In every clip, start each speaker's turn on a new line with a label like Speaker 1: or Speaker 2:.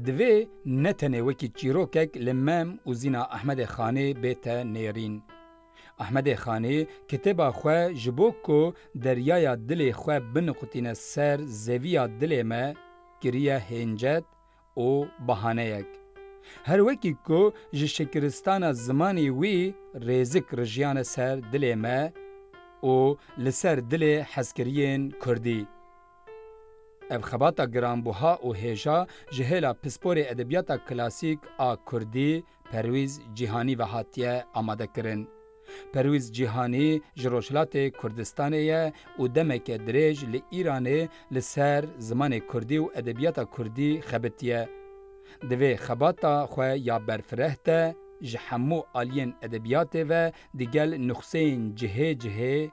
Speaker 1: دوی نتنه وکی چیروکک لمم و زینا احمد خانه بیتا نیرین. احمد خانی کتابا خو جبو کو دریایا دل خو بنقطین سر زویا دل ما گریه هنجت او بهانه یک. هر وکی کو ج شکرستان زمانی وی ریزک رجیان سر دل ما او لسر دل حسکرین کردی. اف خباتا گرانبوها و هیجا جهلا پسپور ادبیاتا کلاسیک آ کردی پرویز جیهانی و هاتیه آماده کرن. پرویز جیهانی جروشلات کردستانیه و دمک دریج لی ایرانه لسر زمان کردی و ادبیاتا کردی خبتیه. دوی خباتا خواه یا برفرهته جحمو آلین ادبیات و دیگل نخسین جهه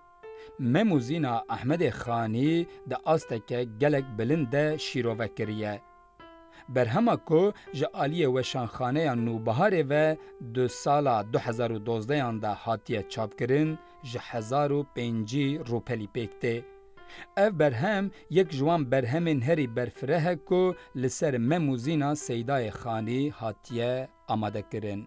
Speaker 1: مموزینا احمد خانی ده آستک گلک بلنده شیرو وکریه. برهما کو جالیه و شانخانه نوبهاره و دو سالا 2012 ده هاتیه چاپ کرن جهزارو پنجی روپلی پیکته. اف برهم یک جوان برهمین هری برفره کو لسر مموزینا سیدای خانی هاتیه آماده کرن.